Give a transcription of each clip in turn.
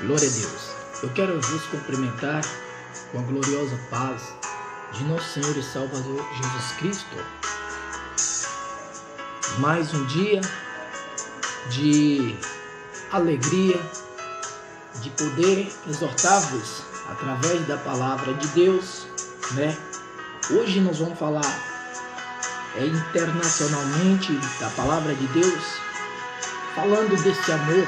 Glória a Deus. Eu quero vos cumprimentar com a gloriosa paz de nosso Senhor e Salvador Jesus Cristo. Mais um dia de alegria, de poder exortar-vos através da palavra de Deus, né? Hoje nós vamos falar internacionalmente da palavra de Deus, falando desse amor,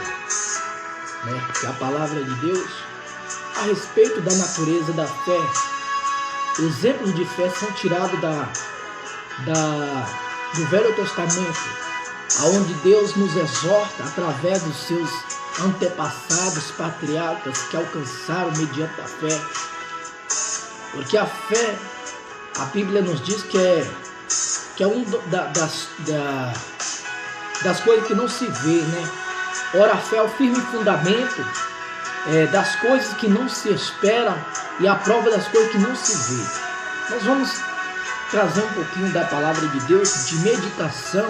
né? Que é a palavra de Deus, a respeito da natureza da fé. Exemplos de fé são tirados do Velho Testamento, aonde Deus nos exorta através dos seus antepassados, patriarcas que alcançaram mediante a fé. Porque a fé, a Bíblia nos diz que é uma das coisas que não se vê, né? Ora, a fé é o firme fundamento das coisas que não se esperam e a prova das coisas que não se vê. Nós vamos trazer um pouquinho da palavra de Deus, de meditação,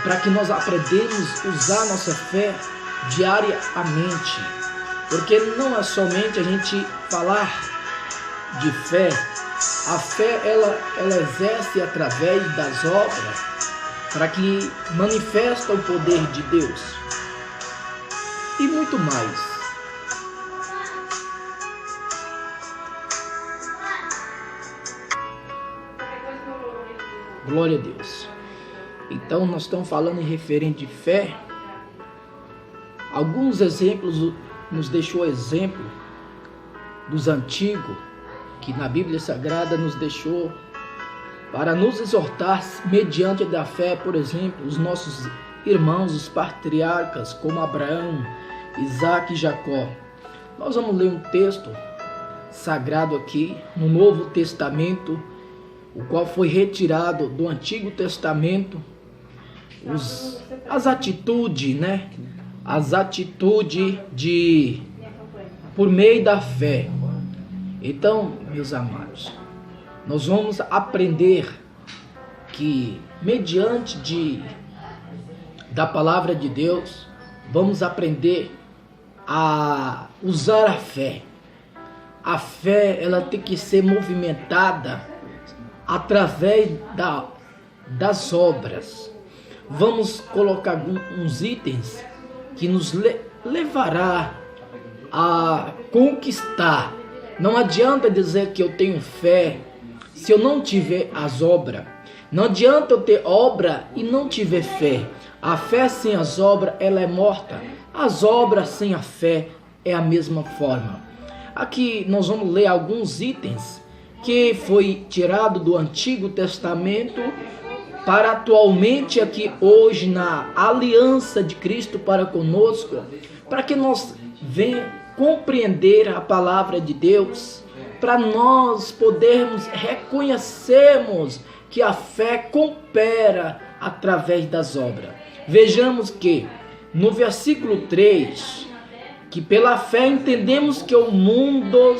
para que nós aprendamos a usar nossa fé diariamente. Porque não é somente a gente falar de fé. A fé, ela exerce através das obras para que manifesta o poder de Deus. E muito mais. Glória a Deus. Então nós estamos falando em referente de fé. Alguns exemplos nos deixou exemplo dos antigos, que na Bíblia Sagrada nos deixou para nos exortar mediante da fé. Por exemplo, os nossos irmãos, os patriarcas, como Abraão, Isaac e Jacó. Nós vamos ler um texto sagrado aqui no Novo Testamento, o qual foi retirado do Antigo Testamento, as atitudes, né? As atitudes por meio da fé. Então, meus amados, nós vamos aprender que mediante da palavra de Deus, vamos aprender a usar a fé. A fé, ela tem que ser movimentada através das obras. Vamos colocar alguns itens que nos levará a conquistar. Não adianta dizer que eu tenho fé se eu não tiver as obras. Não adianta eu ter obra e não tiver fé. A fé sem as obras, ela é morta. As obras sem a fé é a mesma forma. Aqui nós vamos ler alguns itens que foi tirado do Antigo Testamento para atualmente aqui hoje na aliança de Cristo para conosco, para que nós venhamos compreender a palavra de Deus, para nós podermos reconhecermos que a fé coopera através das obras. Vejamos que no versículo 3, que pela fé entendemos que o mundo,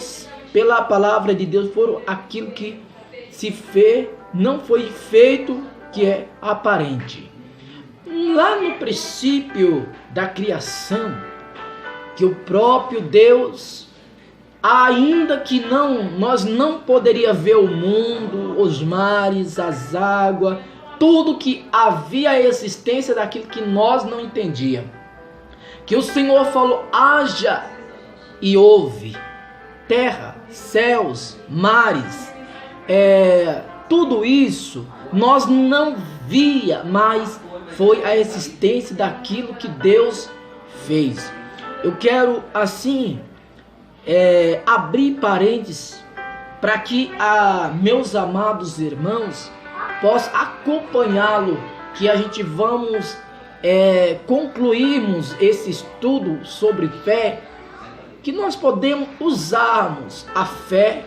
pela palavra de Deus, foram aquilo que se fez, não foi feito, que é aparente. Lá no princípio da criação, que o próprio Deus, ainda que nós não poderíamos ver o mundo, os mares, as águas, tudo que havia a existência daquilo que nós não entendíamos. Que o Senhor falou, haja e houve, terra, céus, mares, tudo isso nós não via, mas foi a existência daquilo que Deus fez. Eu quero assim abrir parênteses para que meus amados irmãos possam acompanhá-lo, que a gente vamos concluirmos esse estudo sobre fé, que nós podemos usarmos a fé.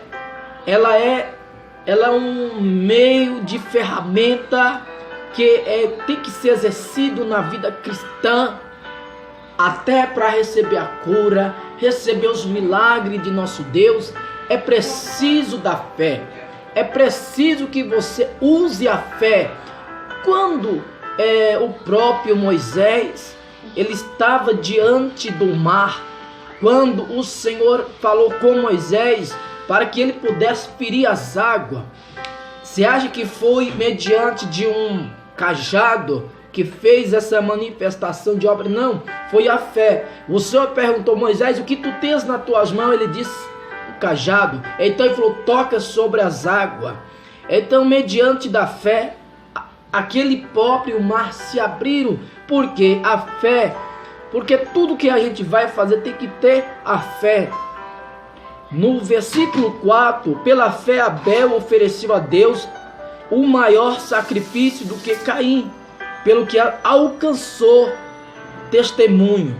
Ela é um meio de ferramenta que tem que ser exercido na vida cristã, até para receber a cura, receber os milagres de nosso Deus. É preciso da fé. É preciso que você use a fé. Quando o próprio Moisés, ele estava diante do mar, quando o Senhor falou com Moisés para que ele pudesse ferir as águas, você acha que foi mediante de um cajado que fez essa manifestação de obra? Não, foi a fé. O Senhor perguntou: Moisés, o que tu tens nas tuas mãos? Ele disse: o cajado. Então ele falou: toca sobre as águas. Então, mediante da fé, aquele próprio mar se abriram. Porque a fé, porque tudo que a gente vai fazer tem que ter a fé. No versículo 4, pela fé Abel ofereceu a Deus o maior sacrifício do que Caim, pelo que alcançou testemunho,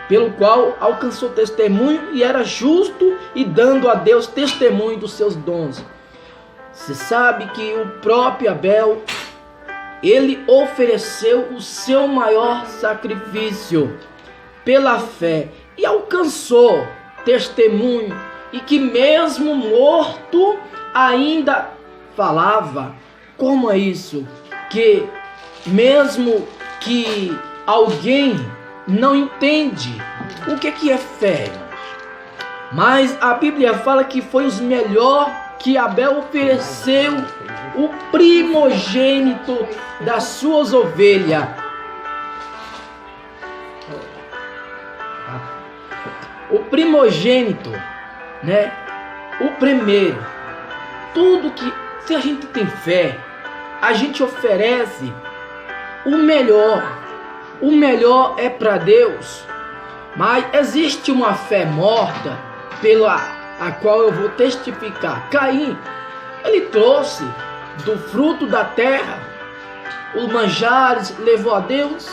pelo qual alcançou testemunho e era justo, e dando a Deus testemunho dos seus dons. Você sabe que o próprio Abel, ele ofereceu o seu maior sacrifício pela fé e alcançou testemunho, e que mesmo morto ainda falava. Como é isso? Que mesmo que alguém não entende o que é fé, mas a Bíblia fala que foi os melhor que Abel ofereceu o primogênito das suas ovelhas. O primogênito, né? O primeiro. Tudo que, se a gente tem fé, a gente oferece o melhor. O melhor é para Deus. Mas existe uma fé morta pela a qual eu vou testificar. Caim, ele trouxe do fruto da terra os manjares, levou a Deus,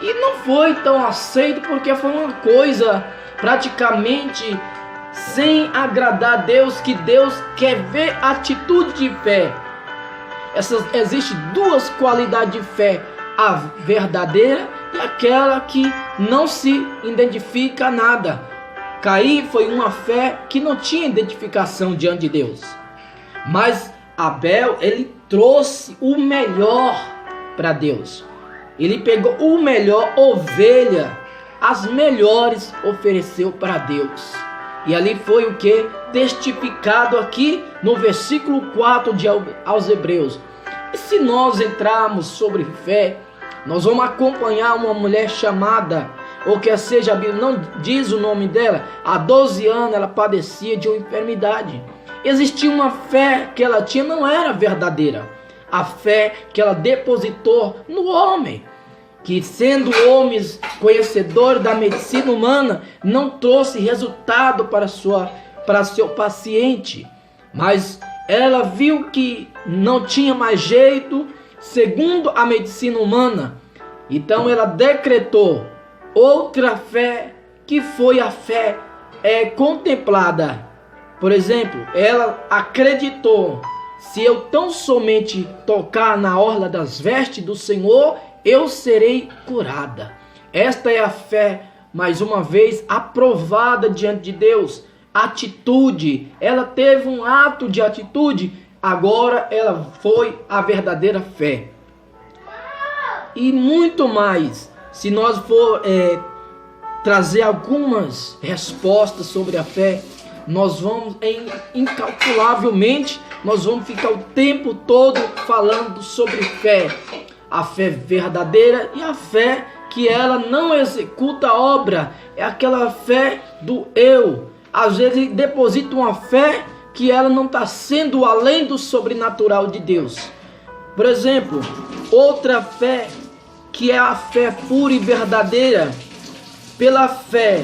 e não foi tão aceito, porque foi uma coisa praticamente sem agradar a Deus, que Deus quer ver atitude de fé. Existem duas qualidades de fé: a verdadeira e aquela que não se identifica a nada. Caim foi uma fé que não tinha identificação diante de Deus. Mas Abel, ele trouxe o melhor para Deus. Ele pegou o melhor ovelha, as melhores ofereceu para Deus. E ali foi o que? Testificado aqui no versículo 4 aos Hebreus. E se nós entrarmos sobre fé, nós vamos acompanhar uma mulher chamada, ou que seja, a Bíblia não diz o nome dela, há 12 anos ela padecia de uma enfermidade. Existia uma fé que ela tinha, não era verdadeira. A fé que ela depositou no homem, que sendo homens conhecedores da medicina humana, não trouxe resultado para seu paciente. Mas ela viu que não tinha mais jeito, segundo a medicina humana. Então ela decretou outra fé, que foi a fé contemplada. Por exemplo, ela acreditou: se eu tão somente tocar na orla das vestes do Senhor, eu serei curada. Esta é a fé, mais uma vez, aprovada diante de Deus. Atitude, ela teve um ato de atitude, agora ela foi a verdadeira fé. E muito mais, se nós for trazer algumas respostas sobre a fé, nós vamos incalculavelmente, nós vamos ficar o tempo todo falando sobre fé. A fé verdadeira e a fé que ela não executa a obra, é aquela fé do eu. Às vezes deposita uma fé que ela não está sendo além do sobrenatural de Deus. Por exemplo, outra fé que é a fé pura e verdadeira. Pela fé,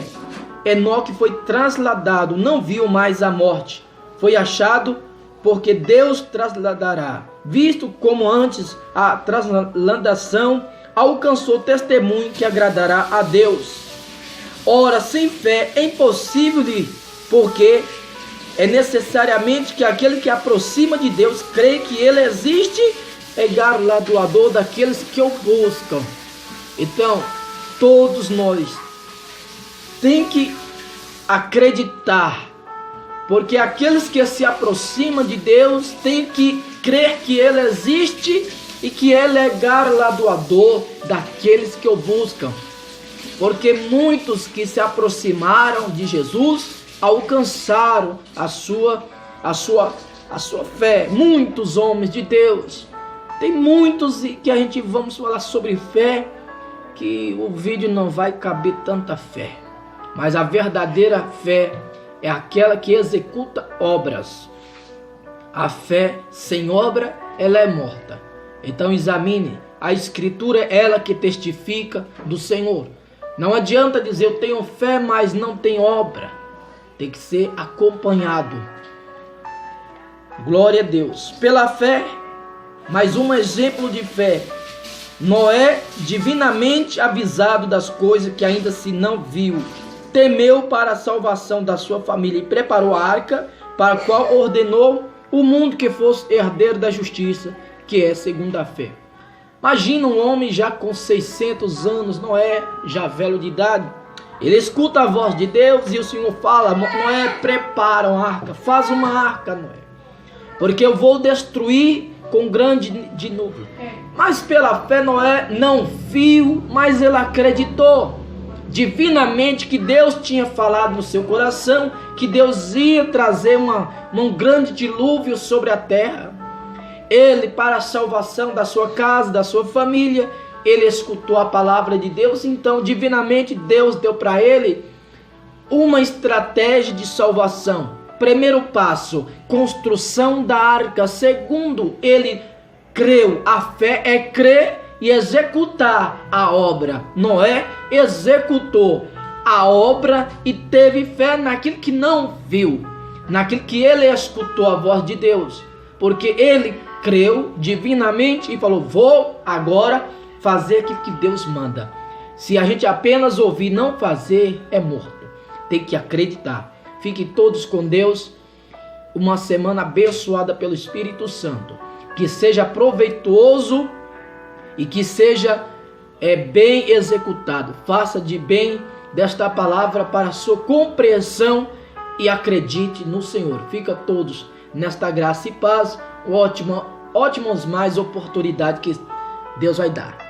Enoque foi trasladado, não viu mais a morte. Foi achado, porque Deus trasladará. Visto como antes a trasladação, alcançou testemunho que agradará a Deus. Ora, sem fé é impossível, porque é necessariamente que aquele que aproxima de Deus crê que Ele existe, é galardoador daqueles que o buscam. Então, todos nós tem que acreditar, porque aqueles que se aproximam de Deus têm que crer que Ele existe e que Ele é galardoador daqueles que o buscam. porque muitos que se aproximaram de Jesus alcançaram a sua fé. Muitos homens de Deus. Tem muitos que a gente vamos falar sobre fé, que o vídeo não vai caber tanta fé. Mas a verdadeira fé é aquela que executa obras. A fé sem obra, ela é morta. Então examine, a Escritura é ela que testifica do Senhor. Não adianta dizer eu tenho fé, mas não tem obra. Tem que ser acompanhado. Glória a Deus. Pela fé, mais um exemplo de fé. Noé, divinamente avisado das coisas que ainda se não viu, temeu para a salvação da sua família e preparou a arca, para a qual ordenou o mundo que fosse herdeiro da justiça, que é segundo a fé. Imagina um homem já com 600 anos, Noé, já velho de idade. Ele escuta a voz de Deus e o Senhor fala: Noé, prepara uma arca, faz uma arca, Noé, porque eu vou destruir com grande dilúvio. Mas pela fé Noé não viu, mas ele acreditou divinamente que Deus tinha falado no seu coração, que Deus ia trazer um grande dilúvio sobre a terra. Ele, para a salvação da sua casa, da sua família, ele escutou a palavra de Deus. Então divinamente Deus deu para ele uma estratégia de salvação. Primeiro passo, construção da arca. Segundo, ele creu. A fé é crer e executar a obra. Noé executou a obra e teve fé naquilo que não viu, naquilo que ele escutou a voz de Deus, porque ele creu divinamente e falou: vou agora fazer aquilo que Deus manda. Se a gente apenas ouvir e não fazer, é morto. Tem que acreditar. Fiquem todos com Deus. Uma semana abençoada pelo Espírito Santo. Que seja proveitoso e que seja bem executado. Faça de bem desta palavra para a sua compreensão e acredite no Senhor. Fica todos nesta graça e paz. Ótimas mais oportunidades que Deus vai dar.